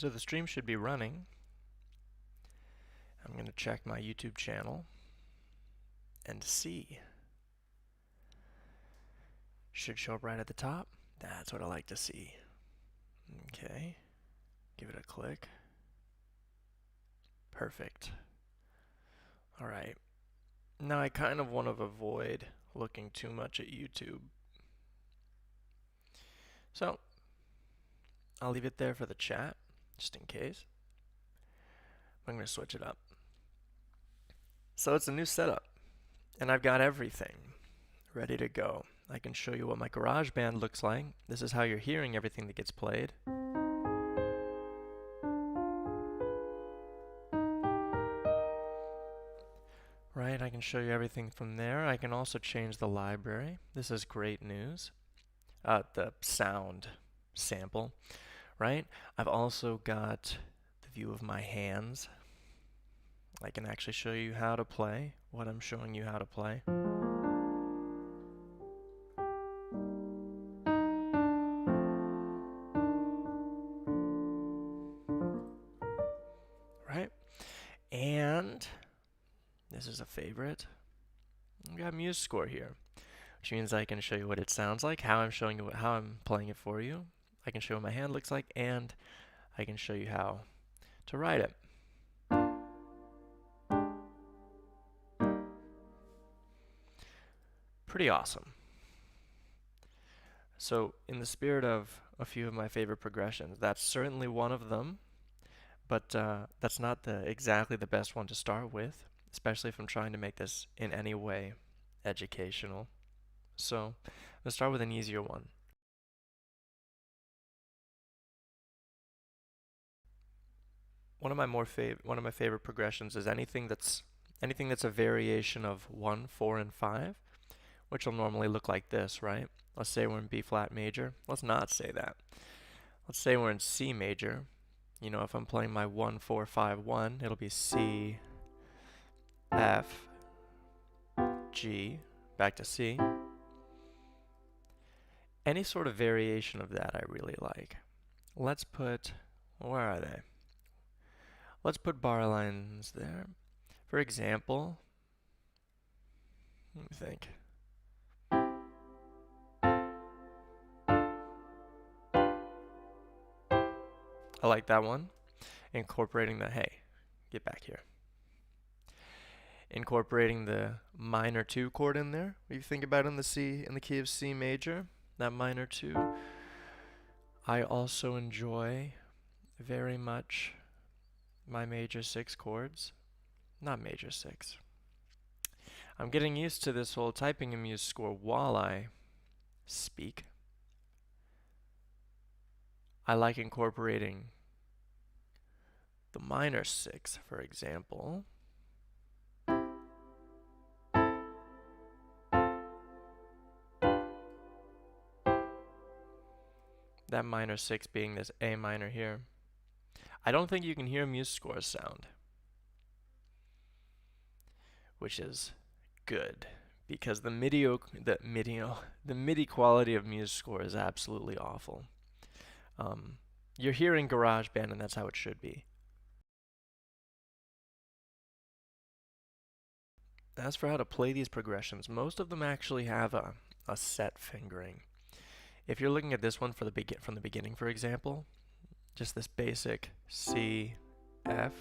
So the stream should be running. I'm going to check my YouTube channel and see. Should show up right at the top. That's what I like to see. Okay. Give it a click. Perfect. Alright. Now I kind of want to avoid looking too much at YouTube. So, I'll leave it there for the chat, just in case. I'm going to switch it up. So it's a new setup, and I've got everything ready to go. I can show you what my GarageBand looks like. This is how you're hearing everything that gets played. Right, I can show you everything from there. I can also change the library. This is great news. The sound sample, right? I've also got the view of my hands. I can actually show you how to play what I'm showing you how to play. Right? And this is a favorite. I've got MuseScore here, which means I can show you what it sounds like, how I'm showing you how I'm playing it for you. I can show you what my hand looks like, and I can show you how to write it. Pretty awesome. So in the spirit of a few of my favorite progressions, that's certainly one of them, but that's not exactly the best one to start with, especially if I'm trying to make this in any way educational. So I'm going to start with an easier one. One of my favorite progressions is anything that's a variation of 1, 4, and 5, which will normally look like this, right? Let's say we're in B flat major. Let's not say that. Let's say we're in C major. You know, if I'm playing my 1, 4, 5, 1, it'll be C, F, G, back to C. Any sort of variation of that I really like. Let's put, where are they? Let's put bar lines there. For example, let me think. I like that one. Incorporating the, hey, get back here. Incorporating the minor 2 chord in there. If you think about it in the key of C major, that minor 2. I also enjoy very much my major 6 chords. Not major 6. I'm getting used to this whole typing in MuseScore while I speak. I like incorporating the minor 6, for example. That minor 6 being this A minor here. I don't think you can hear MuseScore's sound, which is good, because the MIDI quality of MuseScore is absolutely awful. You're hearing GarageBand, and that's how it should be. As for how to play these progressions, most of them actually have a set fingering. If you're looking at this one from the beginning, for example, just this basic C, F,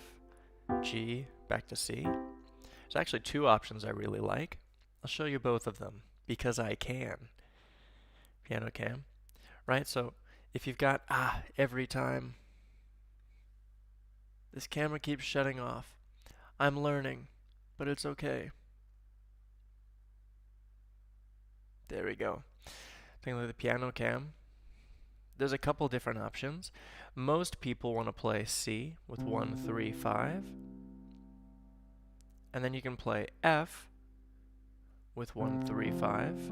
G, back to C. There's actually 2 options I really like. I'll show you both of them, because I can. Piano cam. Right, so if you've got, every time this camera keeps shutting off. I'm learning, but it's okay. There we go. Taking a look at the piano cam. There's a couple different options. Most people want to play C with 1, 3, 5. And then you can play F with 1, 3, 5.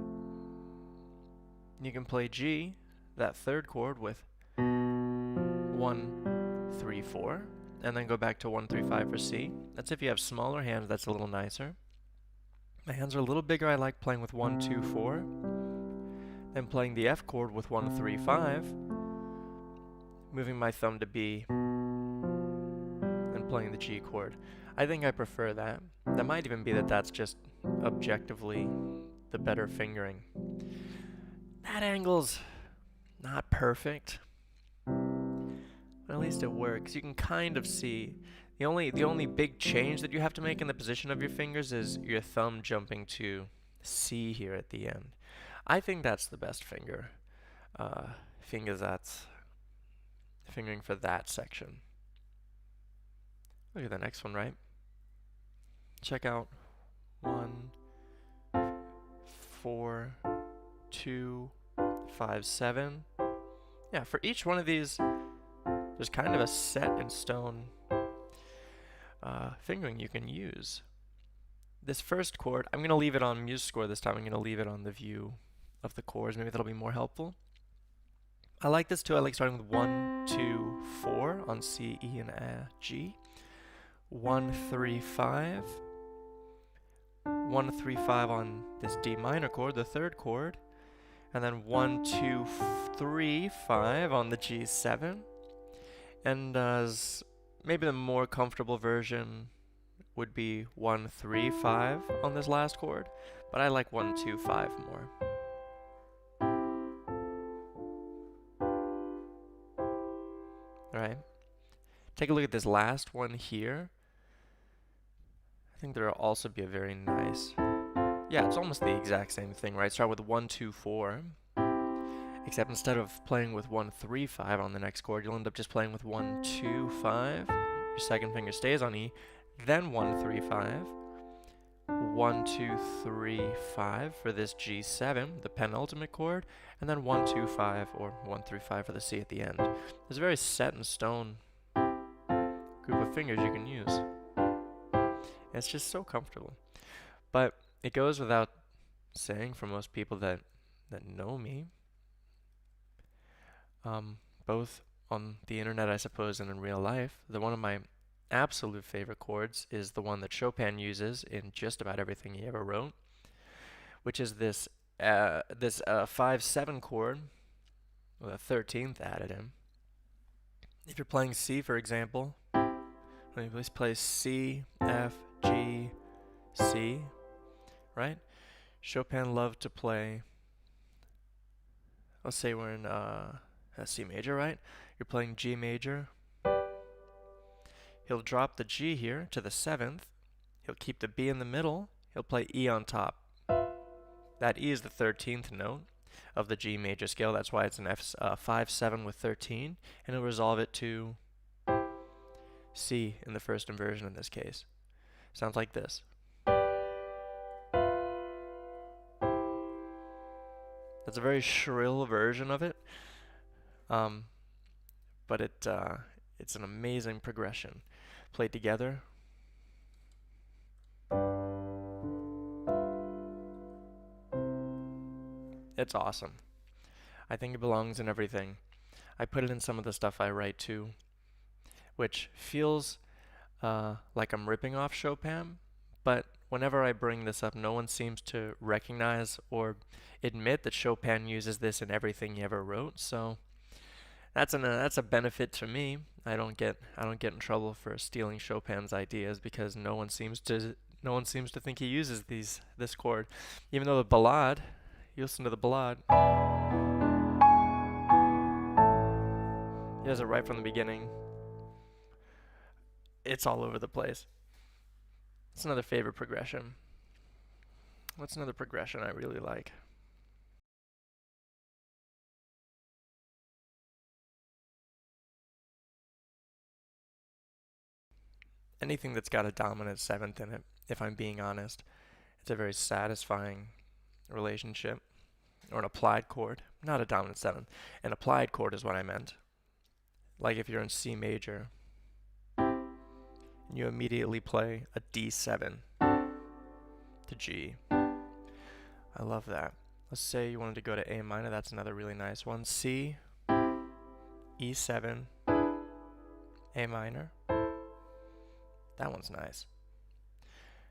You can play G, that 3rd chord, with 1, 3, 4. And then go back to 1, 3, 5 for C. That's if you have smaller hands, that's a little nicer. My hands are a little bigger, I like playing with 1, 2, 4. Then playing the F chord with 1, 3, 5. Moving my thumb to B, playing the G chord. I think I prefer that. That might even be that that's just objectively the better fingering. That angle's not perfect, but at least it works. You can kind of see. The only big change that you have to make in the position of your fingers is your thumb jumping to C here at the end. I think that's the best finger. That's fingering for that section. Look at the next one, right? Check out 1, 4, 2, 5, 7. Yeah, for each one of these, there's kind of a set in stone fingering you can use. This first chord, I'm going to leave it on MuseScore this time. I'm going to leave it on the view of the chords. Maybe that'll be more helpful. I like this too. I like starting with 1, 2, 4 on C, E, and G. 1, 3, 5. 1, 3, 5 on this D minor chord, the third chord. And then 1, 2, 3, 5 on the G7. And maybe the more comfortable version would be 1, 3, 5 on this last chord, but I like 1, 2, 5 more. Alright, take a look at this last one here. I think there'll also be a very nice, yeah, it's almost the exact same thing, right? Start with 1, 2, 4, except instead of playing with 1, 3, 5 on the next chord, you'll end up just playing with 1, 2, 5. Your second finger stays on E, then 1, 3, 5, 1, 2, 3, 5 for this G7, the penultimate chord, and then 1, 2, 5, or 1, 3, 5 for the C at the end. There's a very set in stone group of fingers you can use. And it's just so comfortable. But it goes without saying for most people that know me, both on the internet, I suppose, and in real life, that one of my absolute favorite chords is the one that Chopin uses in just about everything he ever wrote, which is this 5-7 chord with a 13th added in. If you're playing C, for example, let's play C, F, G, C, right? Chopin loved to play, let's say we're in C major, right? You're playing G major. He'll drop the G here to the 7th. He'll keep the B in the middle. He'll play E on top. That E is the 13th note of the G major scale. That's why it's an F5-7 with 13. And he'll resolve it to C in the first inversion in this case. Sounds like this. That's a very shrill version of it. But it's an amazing progression. Played together. It's awesome. I think it belongs in everything. I put it in some of the stuff I write too, which feels like I'm ripping off Chopin, but whenever I bring this up, no one seems to recognize or admit that Chopin uses this in everything he ever wrote, so that's a benefit to me. I don't get in trouble for stealing Chopin's ideas because no one seems to think he uses this chord. Even though the ballade, you listen to the ballade, he does it right from the beginning. It's all over the place. It's another favorite progression. What's another progression I really like? Anything that's got a dominant 7th in it, if I'm being honest. It's a very satisfying relationship. Or an applied chord. Not a dominant 7th. An applied chord is what I meant. Like if you're in C major, and you immediately play a D7 to G. I love that. Let's say you wanted to go to A minor. That's another really nice one. C, E7, A minor. That one's nice.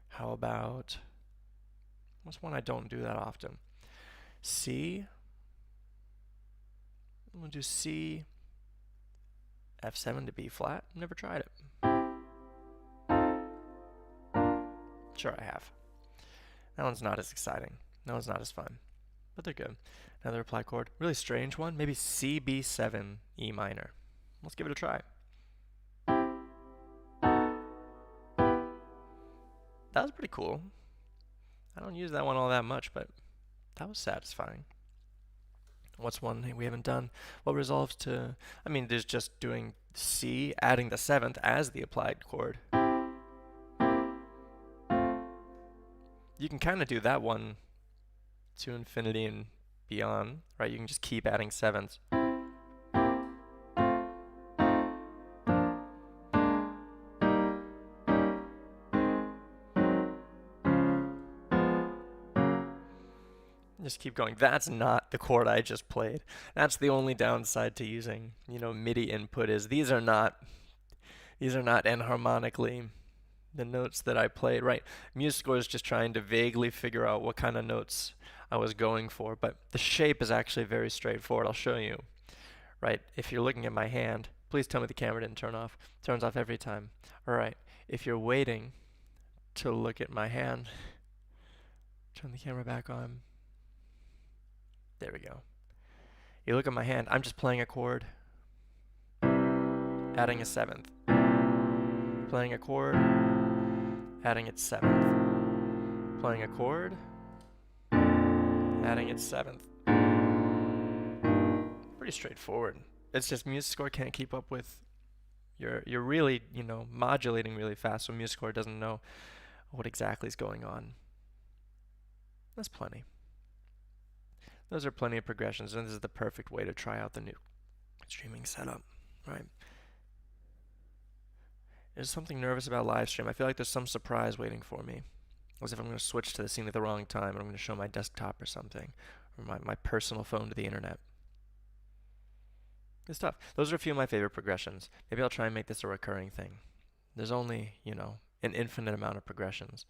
How about, what's one I don't do that often? C. I'm going to do C, F7 to B flat. Never tried it. Sure, I have. That one's not as exciting. That one's not as fun. But they're good. Another apply chord. Really strange one. Maybe C, B7, E minor. Let's give it a try. That was pretty cool. I don't use that one all that much, but that was satisfying. What's one we haven't done? What resolves to... I mean, there's just doing C, adding the 7th as the applied chord. You can kind of do that one to infinity and beyond, right? You can just keep adding 7ths. Just keep going. That's not the chord I just played. That's the only downside to using, MIDI input is these are not enharmonically the notes that I played, right? MuseScore is just trying to vaguely figure out what kind of notes I was going for, but the shape is actually very straightforward. I'll show you, right? If you're looking at my hand, please tell me the camera didn't turn off. It turns off every time. All right. If you're waiting to look at my hand, turn the camera back on. There we go. You look at my hand, I'm just playing a chord, adding a 7th. Playing a chord, adding its 7th. Playing a chord, adding its 7th. Pretty straightforward. It's just MuseScore can't keep up with you're really, modulating really fast, so MuseScore doesn't know what exactly is going on. That's plenty. Those are plenty of progressions, and this is the perfect way to try out the new streaming setup, right? There's something nervous about live stream. I feel like there's some surprise waiting for me. As if I'm going to switch to the scene at the wrong time, and I'm going to show my desktop or something, or my personal phone to the internet. Good stuff. Those are a few of my favorite progressions. Maybe I'll try and make this a recurring thing. There's only, an infinite amount of progressions.